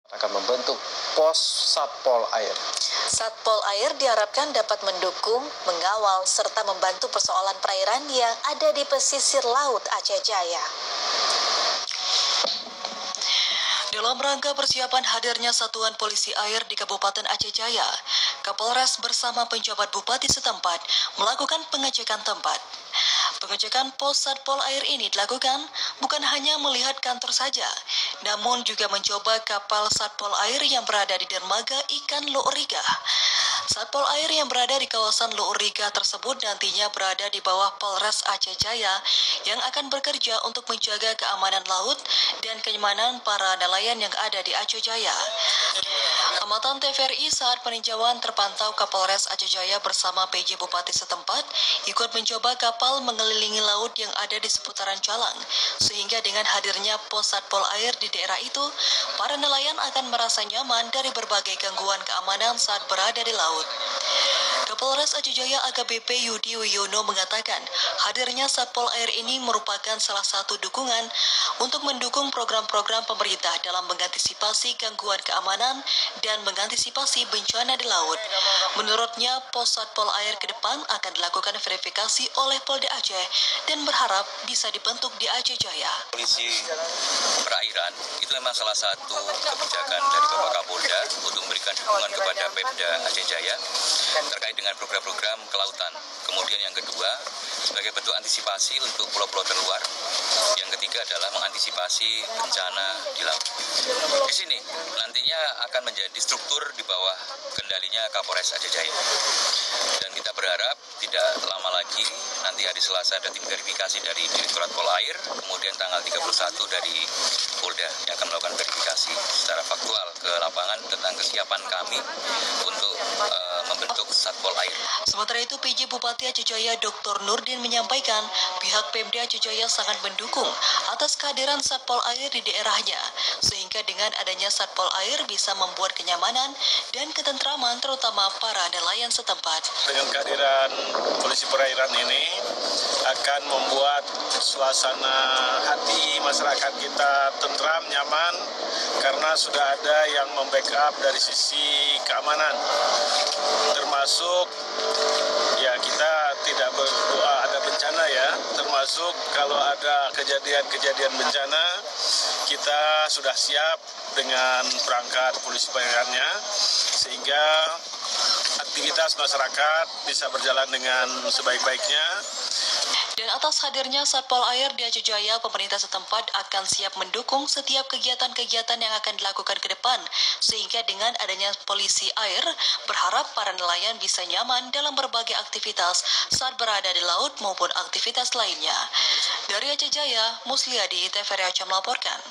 akan membentuk pos Satpol Air. Satpol Air diharapkan dapat mendukung, mengawal, serta membantu persoalan perairan yang ada di pesisir laut Aceh Jaya. Dalam rangka persiapan hadirnya Satuan Polisi Air di Kabupaten Aceh Jaya, Kapolres bersama penjabat bupati setempat melakukan pengecekan tempat. Pengecekan pos Satpol Air ini dilakukan bukan hanya melihat kantor saja, namun juga mencoba kapal Satpol Air yang berada di dermaga ikan Luuriga. Satpol Air yang berada di kawasan Luuriga tersebut nantinya berada di bawah Polres Aceh Jaya yang akan bekerja untuk menjaga keamanan laut dan kenyamanan para nelayan yang ada di Aceh Jaya. Amatan TVRI saat peninjauan terpantau Kapolres Aceh Jaya bersama PJ Bupati setempat ikut mencoba kapal mengelilingi laut yang ada di seputaran Calang, sehingga dengan hadirnya pos Satpol Air di daerah itu, para nelayan akan merasa nyaman dari berbagai gangguan keamanan saat berada di laut. Kapolres Aceh Jaya AKBP Yudi Wiono mengatakan, hadirnya Satpol Air ini merupakan salah satu dukungan untuk mendukung program-program pemerintah dalam mengantisipasi gangguan keamanan dan mengantisipasi bencana di laut. Menurutnya, pos Satpol Air ke depan akan dilakukan verifikasi oleh Polda Aceh dan berharap bisa dibentuk di Aceh Jaya. Polisi perairan itu memang salah satu kebijakan dari Bapak Kapolda untuk memberikan dukungan kepada Pemda Aceh Jaya terkait dengan program-program kelautan. Kemudian yang kedua, sebagai bentuk antisipasi untuk pulau-pulau terluar. Yang ketiga adalah mengantisipasi bencana di laut. Di sini nantinya akan menjadi struktur di bawah kendalinya Kapolres Aceh Jaya. Dan kita berharap tidak lama lagi, nanti hari Selasa ada tim verifikasi dari Direktorat Pol Air, kemudian tanggal 31 dari Polda yang akan melakukan verifikasi secara faktual ke lapangan tentang kesiapan kami untuk membentuk Satpol Air. Sementara itu, PJ Bupati Aceh Jaya Dr. Nurdin menyampaikan pihak Pemda Aceh Jaya sangat mendukung atas kehadiran Satpol Air di daerahnya, sehingga dengan adanya Satpol Air bisa membuat kenyamanan dan ketentraman terutama para nelayan setempat. Dengan kehadiran polisi perairan ini akan membuat suasana hati masyarakat kita tentram, nyaman, karena sudah ada yang membackup dari sisi keamanan, termasuk ya kita tidak berdoa ada bencana ya, termasuk kalau ada kejadian bencana kita sudah siap dengan perangkat polisi perairannya sehingga aktivitas masyarakat bisa berjalan dengan sebaik-baiknya. Dan atas hadirnya Satpol Air di Aceh Jaya, pemerintah setempat akan siap mendukung setiap kegiatan-kegiatan yang akan dilakukan ke depan, sehingga dengan adanya polisi air, berharap para nelayan bisa nyaman dalam berbagai aktivitas saat berada di laut maupun aktivitas lainnya. Dari Aceh Jaya, Musliadi, TVRI Aceh melaporkan.